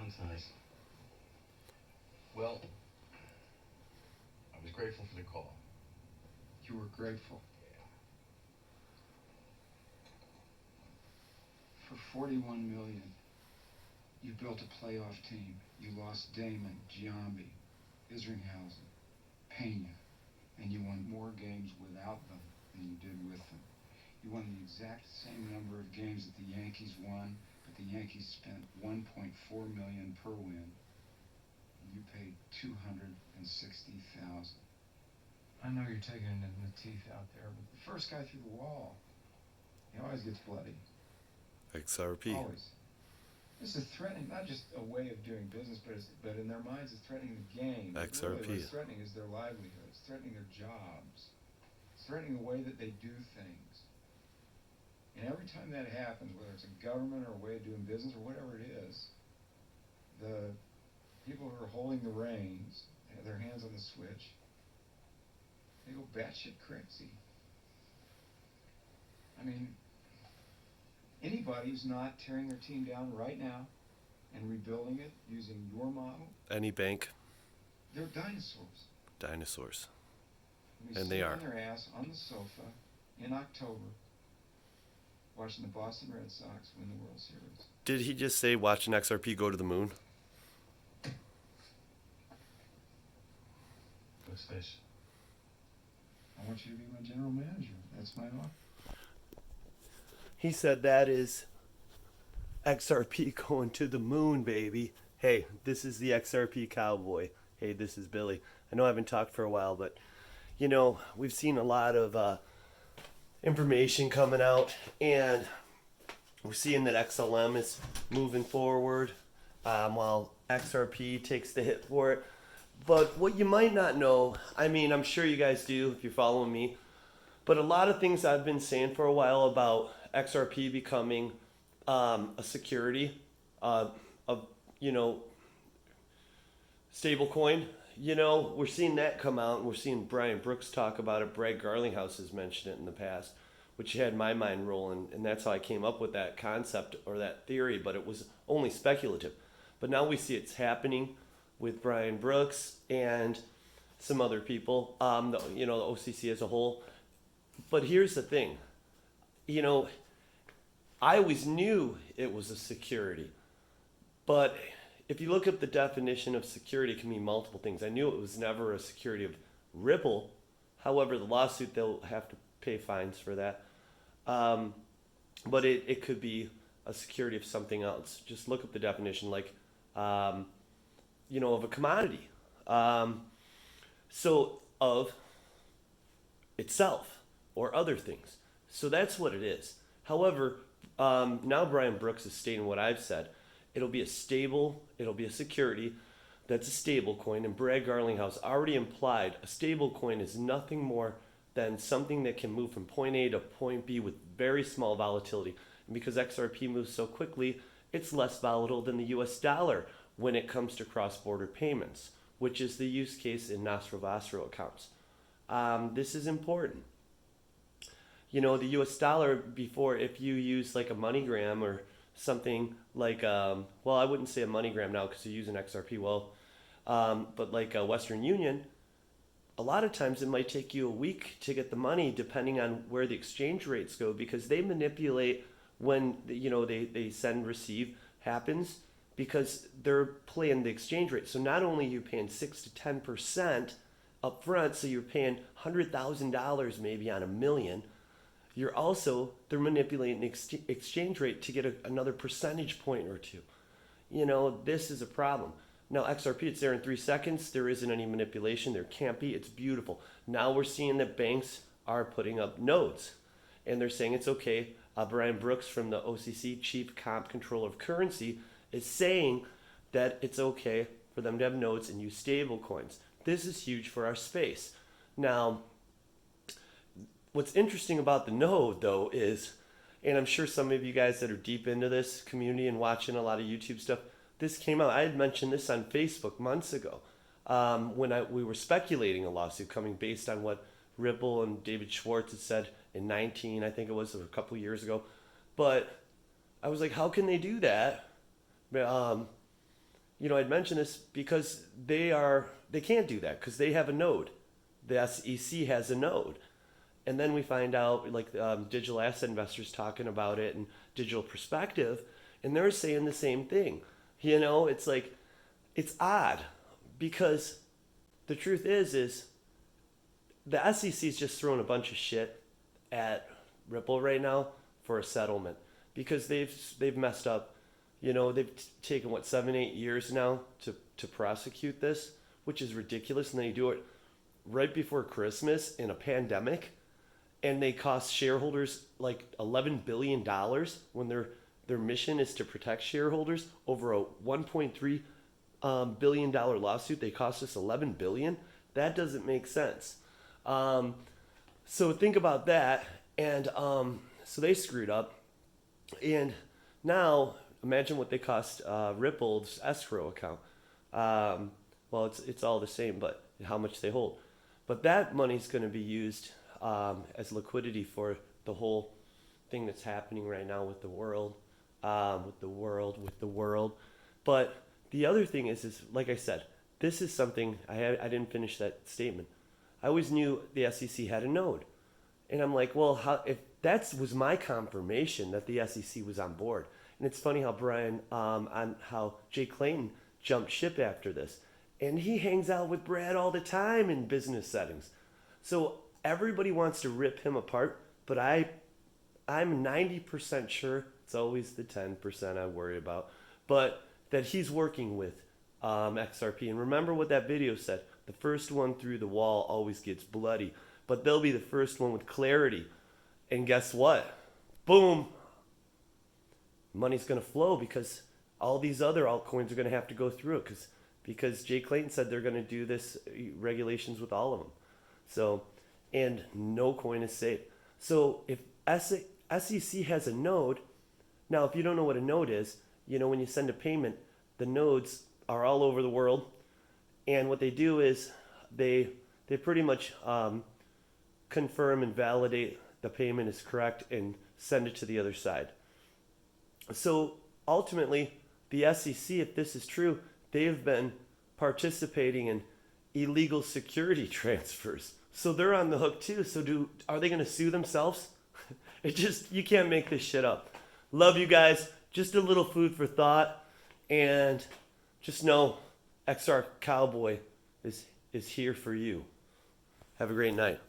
Sounds nice. Well, I was grateful for the call. You were grateful. For 41 million, you built a playoff team. You lost Damon, Giambi, Isringhausen, Pena, and you won more games without them than you did with them. You won the exact same number of games that the Yankees won, but the Yankees spent 1.4 million per win. You paid 260,000. I know you're taking it in the teeth out there, but the first guy through the wall, he always gets bloody. XRP. Always. This is threatening not just a way of doing business, but in their minds, it's threatening the game. XRP. Really, what it's threatening is their livelihood. It's threatening their jobs. It's threatening the way that they do things. And every time that happens, whether it's a government or a way of doing business or whatever it is, the people who are holding the reins, have their hands on the switch, they go batshit crazy. I mean, anybody who's not tearing their team down right now and rebuilding it using your model, Any bank, they're dinosaurs. dinosaurs. And they are. On their ass on the sofa in October, watching the Boston Red Sox win the World Series. Did he just say watch an XRP go to the moon? What's this? I want you to be my general manager. That's my offer. He said that is XRP going to the moon, baby. Hey, this is the XRP cowboy. Hey, this is Billy. I know I haven't talked for a while, but, you know, we've seen a lot of information coming out, and we're seeing that XLM is moving forward while XRP takes the hit for it. But what you might not know, I mean, I'm sure you guys do if you're following me, but a lot of things I've been saying for a while about XRP becoming a security, stable coin. You know, we're seeing that come out, and we're seeing Brian Brooks talk about it. Brad Garlinghouse has mentioned it in the past, which had my mind rolling, and that's how I came up with that concept or that theory, but it was only speculative. But now we see it's happening with Brian Brooks and some other people, the OCC as a whole. But here's the thing, I always knew it was a security, but if you look up the definition of security, it can mean multiple things. I knew it was never a security of Ripple. However, the lawsuit, they'll have to pay fines for that. But it could be a security of something else. Just look up the definition, like, of a commodity. So of itself or other things. So that's what it is. However, now Brian Brooks is stating what I've said. It'll be a security that's a stable coin, and Brad Garlinghouse already implied a stable coin is nothing more than something that can move from point A to point B with very small volatility. And because XRP moves so quickly, it's less volatile than the US dollar when it comes to cross-border payments, which is the use case in Nostro accounts. This is important. The US dollar before, if you use like a MoneyGram or something like, I wouldn't say a MoneyGram now because you use an XRP, but like a Western Union, a lot of times it might take you a week to get the money depending on where the exchange rates go, because they manipulate when, they send receive happens, because they're playing the exchange rate. So not only are you paying 6 to 10% up front, so you're paying $100,000 maybe on $1 million, they're manipulating the exchange rate to get another percentage point or two. This is a problem. Now, XRP, it's there in 3 seconds. There isn't any manipulation. There can't be. It's beautiful. Now we're seeing that banks are putting up nodes, and they're saying it's okay. Brian Brooks from the OCC, Chief Comp Controller of Currency, is saying that it's okay for them to have nodes and use stable coins. This is huge for our space. Now, what's interesting about the node, though, is, and I'm sure some of you guys that are deep into this community and watching a lot of YouTube stuff, this came out. I had mentioned this on Facebook months ago when we were speculating a lawsuit coming based on what Ripple and David Schwartz had said in 19, I think it was, or a couple years ago. But I was like, how can they do that? I'd mention this because they can't do that because they have a node. The SEC has a node. And then we find out, like digital asset investors talking about it and digital perspective, and they're saying the same thing. It's like, it's odd because the truth is the SEC is just throwing a bunch of shit at Ripple right now for a settlement because they've messed up. They've taken 7-8 years now to prosecute this, which is ridiculous, and they do it right before Christmas in a pandemic, and they cost shareholders like $11 billion when their mission is to protect shareholders over a $1.3 billion lawsuit. They cost us $11 billion. That doesn't make sense. So think about that. And so they screwed up. And now imagine what they cost Ripple's escrow account. Well, it's all the same, but how much they hold. But that money's going to be used as liquidity for the whole thing that's happening right now with the world. With the world. But the other thing is like I said, this is something I didn't finish that statement. I always knew the SEC had a node, and I'm like, well, if that was my confirmation that the SEC was on board. And it's funny how Brian, on how Jay Clayton jumped ship after this, and he hangs out with Brad all the time in business settings. So everybody wants to rip him apart, but I'm 90% sure. It's always the 10% I worry about, but that he's working with XRP. And remember what that video said: the first one through the wall always gets bloody, but they'll be the first one with clarity. And guess what? Boom! Money's going to flow because all these other altcoins are going to have to go through it because Jay Clayton said they're going to do this regulations with all of them. So, and no coin is safe. So if SEC has a node. Now, if you don't know what a node is, when you send a payment, the nodes are all over the world. And what they do is they pretty much confirm and validate the payment is correct and send it to the other side. So ultimately, the SEC, if this is true, they have been participating in illegal security transfers. So they're on the hook too. So are they going to sue themselves? You can't make this shit up. Love you guys. Just a little food for thought. And just know XR Cowboy is here for you. Have a great night.